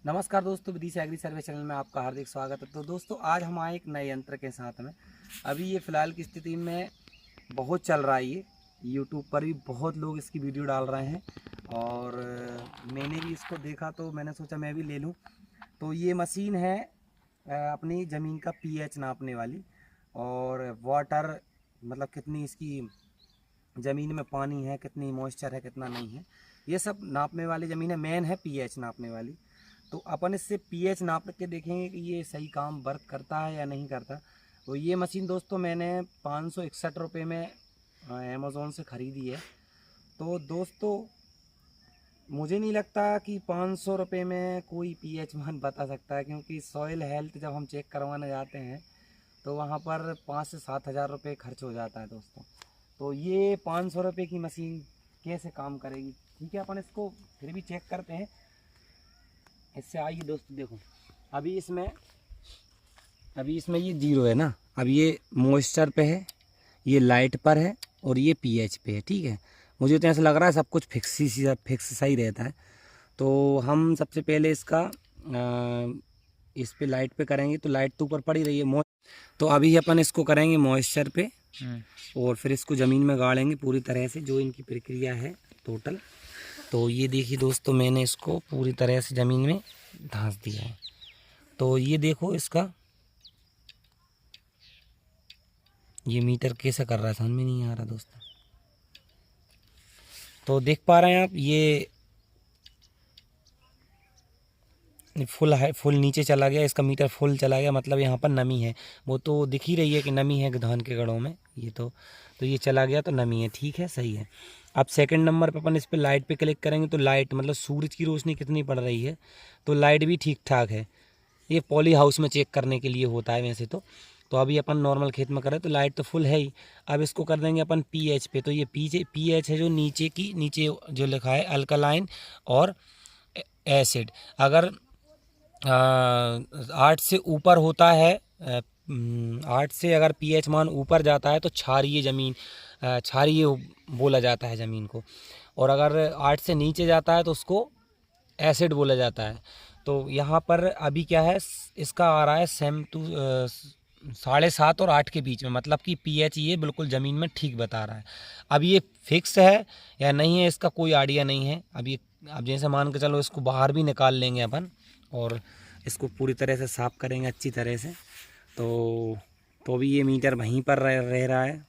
नमस्कार दोस्तों, विदिशा एग्री सर्वे चैनल में आपका हार्दिक स्वागत है। तो दोस्तों आज हम आए एक नए यंत्र के साथ में। अभी ये फ़िलहाल की स्थिति में बहुत चल रहा है। ये यूट्यूब पर भी बहुत लोग इसकी वीडियो डाल रहे हैं और मैंने भी इसको देखा तो मैंने सोचा मैं भी ले लूं। तो ये मशीन है अपनी ज़मीन का पीएच नापने वाली और वाटर मतलब कितनी इसकी ज़मीन में पानी है, कितनी मॉइस्चर है, कितना नहीं है, ये सब नापने वाली ज़मीन है। मेन है पीएच नापने वाली। तो अपन इससे पीएच नाप के देखेंगे कि ये सही काम वर्क करता है या नहीं करता। तो ये मशीन दोस्तों मैंने 561 रुपये में अमेज़ोन से ख़रीदी है। तो दोस्तों मुझे नहीं लगता कि 500 रुपये में कोई पीएच मान बता सकता है, क्योंकि सॉइल हेल्थ जब हम चेक करवाने जाते हैं तो वहाँ पर 5 से 7 हज़ार रुपये खर्च हो जाता है दोस्तों। तो ये 500 रुपये की मशीन कैसे काम करेगी? ठीक है, अपन इसको फिर भी चेक करते हैं। इससे आइए दोस्तों, देखो अभी इसमें ये जीरो है ना। अब ये मॉइस्चर पे है, ये लाइट पर है और ये पीएच पे है। ठीक है, मुझे तो ऐसा लग रहा है सब कुछ फिक्स सही रहता है। तो हम सबसे पहले इसका इस पे लाइट पे करेंगे तो लाइट तो ऊपर पड़ ही रही है। तो अभी अपन इसको करेंगे मॉइस्चर पे और फिर इसको ज़मीन में गाड़ेंगे पूरी तरह से, जो इनकी प्रक्रिया है टोटल। तो ये देखिए दोस्तों, मैंने इसको पूरी तरह से ज़मीन में धंस दिया है। तो ये देखो इसका ये मीटर कैसे कर रहा है, समझ में नहीं आ रहा दोस्तों। तो देख पा रहे हैं आप, ये फुल नीचे चला गया, इसका मीटर फुल चला गया, मतलब यहाँ पर नमी है। वो तो दिख ही रही है कि नमी है धान के गड़ों में। ये तो ये चला गया तो नमी है। ठीक है, सही है। अब सेकंड नंबर पे अपन इस पर लाइट पे क्लिक करेंगे तो लाइट मतलब सूरज की रोशनी कितनी पड़ रही है, तो लाइट भी ठीक ठाक है। ये पॉली हाउस में चेक करने के लिए होता है वैसे तो अभी अपन नॉर्मल खेत में करें तो लाइट तो फुल है ही। अब इसको कर देंगे अपन पीएच पे। तो ये पीएच है जो नीचे जो लिखा है अल्कलाइन और एसिड। अगर 8 से ऊपर होता है, 8 से अगर पीएच मान ऊपर जाता है तो क्षारीय ज़मीन, क्षारीय बोला जाता है ज़मीन को। और अगर 8 से नीचे जाता है तो उसको एसिड बोला जाता है। तो यहाँ पर अभी क्या है, इसका आ रहा है 7.5 और 8 के बीच में, मतलब कि पीएच ये बिल्कुल ज़मीन में ठीक बता रहा है। अब ये फिक्स है या नहीं है इसका कोई आइडिया नहीं है। अब जैसे मान के चलो इसको बाहर भी निकाल लेंगे अपन और इसको पूरी तरह से साफ़ करेंगे अच्छी तरह से। तो अभी ये मीटर वहीं पर रह रहा है।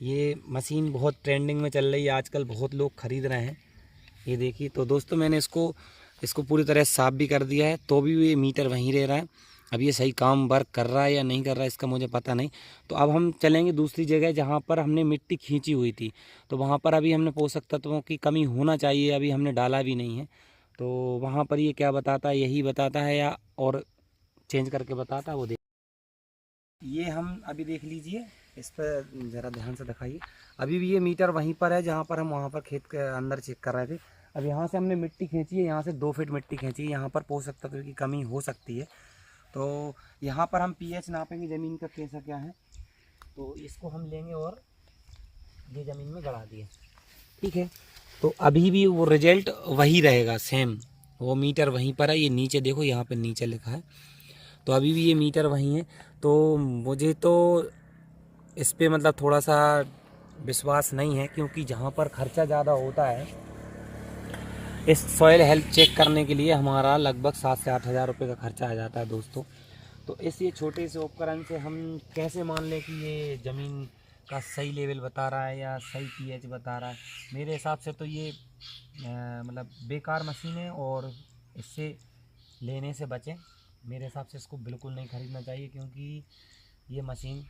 ये मशीन बहुत ट्रेंडिंग में चल रही है आजकल, बहुत लोग ख़रीद रहे हैं। ये देखिए, तो दोस्तों मैंने इसको पूरी तरह से साफ़ भी कर दिया है, तो भी ये मीटर वहीं रह रहा है। अब ये सही काम वर्क कर रहा है या नहीं कर रहा है इसका मुझे पता नहीं। तो अब हम चलेंगे दूसरी जगह जहाँ पर हमने मिट्टी खींची हुई थी। तो वहाँ पर अभी हमने पोषक तत्वों की कमी होना चाहिए, अभी हमने डाला भी नहीं है। तो वहाँ पर ये क्या बताता है, यही बताता है या और चेंज करके बताता है, वो देख। ये हम अभी देख लीजिए, इस पर ज़रा ध्यान से दिखाइए। अभी भी ये मीटर वहीं पर है जहाँ पर हम वहाँ पर खेत के अंदर चेक कर रहे थे। अब यहाँ से हमने मिट्टी खींची है, यहाँ से 2 फीट मिट्टी खींची है। यहाँ पर पोषक तत्व की कमी हो सकती है। तो यहाँ पर हम पीएच नापेंगे ज़मीन का कैसा क्या है। तो इसको हम लेंगे और ये ज़मीन में गड़ा दिए। ठीक है, तो अभी भी वो रिजल्ट वही रहेगा सेम, वो मीटर वहीं पर है। ये नीचे देखो, यहाँ पर नीचे लिखा है, तो अभी भी ये मीटर वहीं है। तो मुझे तो इस पर मतलब थोड़ा सा विश्वास नहीं है, क्योंकि जहाँ पर खर्चा ज़्यादा होता है इस सॉइल हेल्थ चेक करने के लिए हमारा लगभग 7 से 8 हज़ार रुपये का खर्चा आ जाता है दोस्तों। तो इस ये छोटे से उपकरण से हम कैसे मान लें कि ये ज़मीन का सही लेवल बता रहा है या सही पीएच बता रहा है? मेरे हिसाब से तो ये मतलब बेकार मशीन है और इससे लेने से बचें। मेरे हिसाब से इसको बिल्कुल नहीं ख़रीदना चाहिए, क्योंकि ये मशीन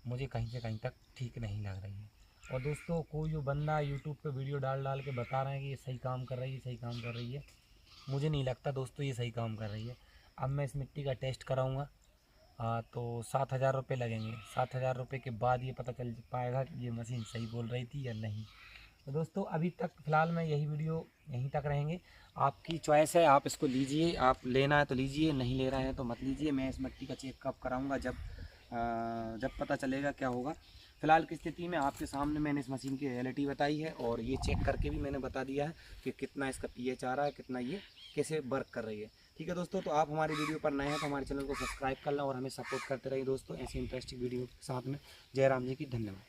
मुझे कहीं से कहीं तक ठीक नहीं लग रही है। और दोस्तों कोई जो बंदा यूट्यूब पे वीडियो डाल के बता रहे हैं कि ये सही काम कर रही है, सही काम कर रही है, मुझे नहीं लगता दोस्तों ये सही काम कर रही है। अब मैं इस मिट्टी का टेस्ट कराऊंगा, तो 7 हज़ार रुपये लगेंगे। 7 हज़ार रुपये के बाद ये पता चल पाएगा कि ये मशीन सही बोल रही थी या नहीं। तो दोस्तों अभी तक फ़िलहाल मैं यही वीडियो यहीं तक रहेंगे। आपकी चॉइस है, आप इसको लीजिए, आप लेना है तो लीजिए, नहीं ले रहे हैं तो मत लीजिए। मैं इस मिट्टी का चेक कब कराऊँगा, जब पता चलेगा क्या होगा। फ़िलहाल की स्थिति में आपके सामने मैंने इस मशीन की रियलिटी बताई है और ये चेक करके भी मैंने बता दिया है कि कितना इसका पीएच आ रहा है, कितना ये कैसे वर्क कर रही है। ठीक है दोस्तों, तो आप हमारी वीडियो पर नए हैं तो हमारे चैनल को सब्सक्राइब कर लें और हमें सपोर्ट करते रहिए दोस्तों ऐसी इंटरेस्टिंग वीडियो के साथ में। जय राम जी की, धन्यवाद।